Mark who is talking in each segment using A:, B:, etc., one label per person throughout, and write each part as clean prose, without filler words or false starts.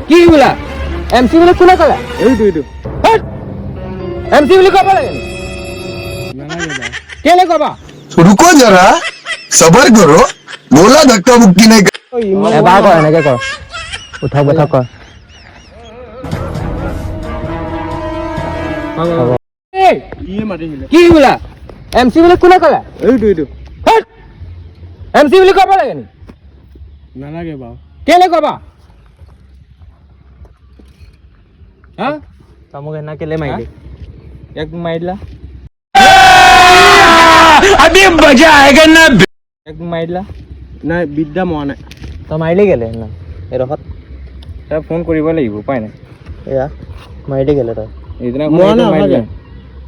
A: কি বোলা এমসি বুলি কোনে কলা এইটো এমসি বুলি কব লাগে কেলে কবা
B: रुको जरा सबर करो बोला धक्का मुक्की नहीं
A: এবাৰ কৰ এনেকে কৰ উঠক বঠক কৰ কি বোলা এমসি বুলি কোনে কলা এইটো এমসি বুলি কব লাগে নি নালাগে বাও কেলে কবা হা তমক এনা কেলে মাইলি এক মাইলা
B: अभी मजा आएगा ना
A: এক মাইলা
C: নাই বিদ্যা মোৱা নাই
A: তই মাৰিলি গেলে না এই ৰখত তই ফোন কৰিব লাগিব উপায় নাই এয়া মাৰিলি গেলে তই এইদিনা
C: মোৱা নাই
A: মাৰিলি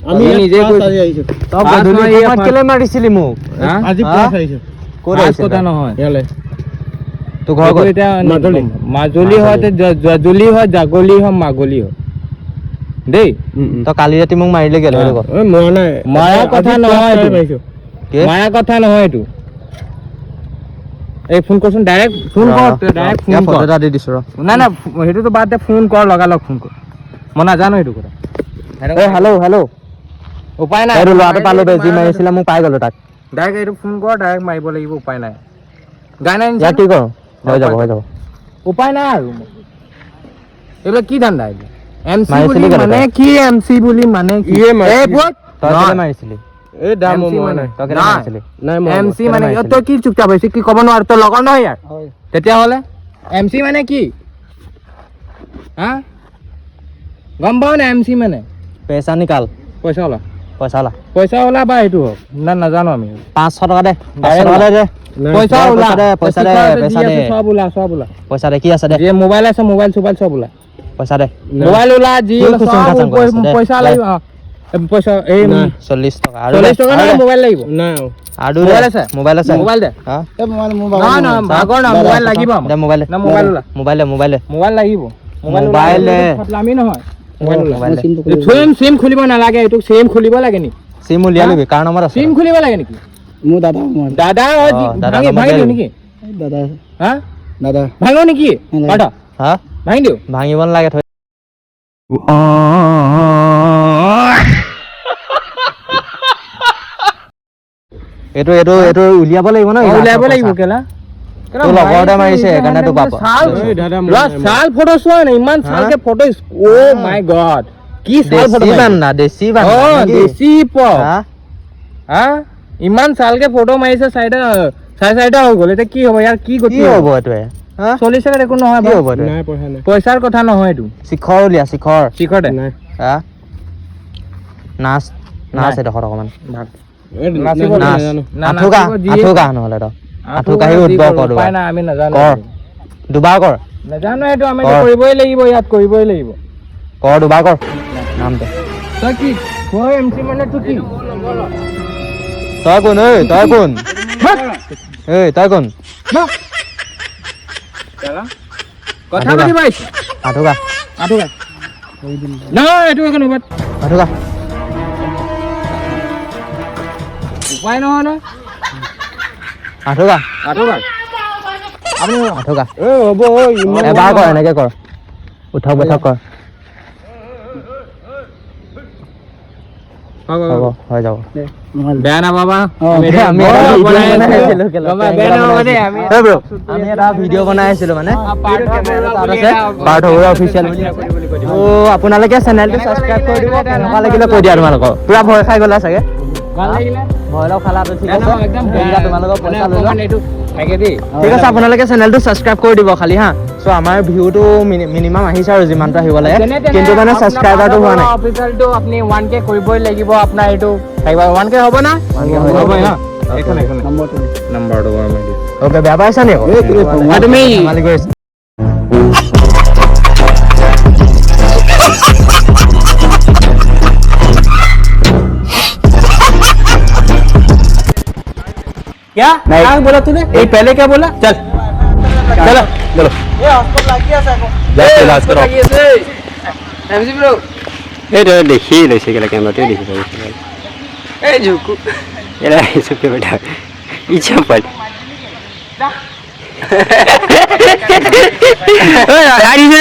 C: আমি
A: নিজে
C: আজি আহিছো
A: তই গধূলি সময়ত কেলে মাৰিছিলি মোক
C: আজি প্লাস আহিছো
A: ক'ত আহিছ কথা নহয়
C: ইয়ালে
A: তো ঘৰ ক'ত এতিয়া মাজুলী হয় জাজুলী হয় জাগলী হয় মাগলী হয় দেই তই কালি ৰাতি মোক মাৰিলে গেলে সেইটো কথা
C: মোৱা নাই
A: মাৰা কথা নহয়
C: পাইছো
A: মাৰা কথা নহয় এইটো এই ফোন কৰচোন ডাইৰেক্ট ফোন কৰ ডাইৰেক্ট ফোন কৰ ফটো দি দিছো ৰ নাই নাই হেতুটো বাদ দে ফোন কৰ লগালগ ফোন কৰ মই নাজানো এইটো কথা এই হেল্ল' উপায় নাই এইটো ল'ৰাটো পালো বেজি মাৰিছিলে মোক পাই গলো তাক ডাইৰেক্ট এইটো ফোন কৰ ডাইৰেক্ট মাৰিব লাগিব উপায় নাই গাই নাই কি কৰ হৈ যাব উপায় নাই আৰু এইবিলাক কি ধান্দা এইবিলাক এমসি বুলি মানে কি এমসি বুলি মানে কি এই পুত তই কেলে মাৰিছিলি
C: এই দাম মোৱা নাই
A: তই কেলে মাৰিছিলি
C: নাই
A: এমসি মানে তই কি চুপচাপ হৈছে কি ক'ব নোৱাৰ তই লগৰ নহয় ইয়াৰ তেতিয়া হ'লে এমসি মানে কি হা গম পাও না এমসি মানে পইচা নিকাল পইচা ওলা বা এইটো হওক না নাজানো আমি 500 টকা দে 500 টকা দে পইচা দে সব ওলা পইচা দে কি আছে দে যে মোবাইল আছে মোবাইল চুবাইল সব ওলা পইচা দে মোবাইল ওলা যি পইচা লাগিব পইচা এই 40 টকা আৰু 40 টকা না মোবাইল লাগিব
C: না
A: আৰু মোবাইল আছে মোবাইল দে হা এই মোবাইল না ভাগৰ না মোবাইল লাগিব দে মোবাইল না মোবাইল ওলা মোবাইল লাগিব মোবাইল ফাটলামি নহয় মোবাইল সিম খুলিব নালাগে এইটো সিম খুলিব লাগে নি সিম উলিয়া লবি কাৰ নম্বৰ আছে সিম খুলিব লাগে নেকি
C: মোৰ দাদা
A: ভাঙি দিও নেকি
C: দাদা
A: হা
C: দাদা
A: ভাঙো নেকি পাটা হা ভাঙি দিও ভাঙিব নালাগে থৈ এইটো উলিয়াব লাগিব না উলিয়াব লাগিব কেলা তোৰ লগৰতে মাৰিছে সেইকাৰণে তো পাপ সাল ফটো চোৱা নাই ইমান সালকে ফটো ও মাই গড কি সাল ফটো না দেশী বান ও দেশী প হা ইমান সালকে ফটো মাৰিছে চাইডা হৈ গ'ল এটা কি হ'ব ইয়াৰ কি গতি হ'ব এটো হা 40 টাকা একো নহয় হ'ব নাই পইচা নাই পইচাৰ কথা নহয় এটো শিখৰ উলিয়া শিখৰ দে নাই হা নাচ এটা অকমান ভাগ নাচিব নাজানো আঠুকা নহলে তো আঠুকাহি উদ্ভৱ কৰ উপায় নাই আমি নাজানো দুবাৰ কৰ নাজানো এইটো আমি কৰিবই লাগিব ইয়াত কৰিবই লাগিব কৰ দুবাৰ কৰ নামটো তই কি কই এমসি মানে তুই কি তই কোন তই কোন কথা পাতি পাইছ আঠুকা না এইটো এখন উপায় আঠুকা উপায় নহয় না আঠুকা হ'ব এবাৰ কৰ এনেকে কৰ উঠক বঠক কৰ হৈ যাব বেয়া নাপাবা আমি এটা ভিডিঅ' বনাই আছিলো মানে অফিচিয়েল আপোনালোকে চেনেলটো ছাবস্ক্ৰাইব কৰি দিব কেনেকুৱা লাগিলে কৈ দিয়া তোমালোকক পুৰা ভয় খাই গ'লা চাগে ভয়লক খালাটো ঠিক আছে তোমালোকৰ পইচা লৈ ঠিক আছে আপোনালোকে চেনেলটো ছাবস্ক্ৰাইব কৰি দিব খালি হা চ' আমাৰ ভিউটো মিনিমাম আহিছে আৰু যিমানটো আহিব লাগে কিন্তু মানে ছাবস্ক্ৰাইবাৰটো হোৱা নাই অফিচিয়েলটো আপুনি 1K কৰিবই লাগিব আপোনাৰ এইটো 1K হ'ব না হ'ব হা এখন নম্বৰটো মাৰি দিওঁ ওকে বেয়া পাইছা নি তুমি মালিক কৰিছা क्या क्या बोला तूने ये पहले क्या बोला चल चलो ये हॉस्पिटल लगी है सको जा इलाज करो एमसी ब्रो
D: ए रे देखी लेसे के कैमरा ते देखी
A: ए झुकू
D: ये रे सब के बेटा पीछे पड़ ঐ, আধা দিছে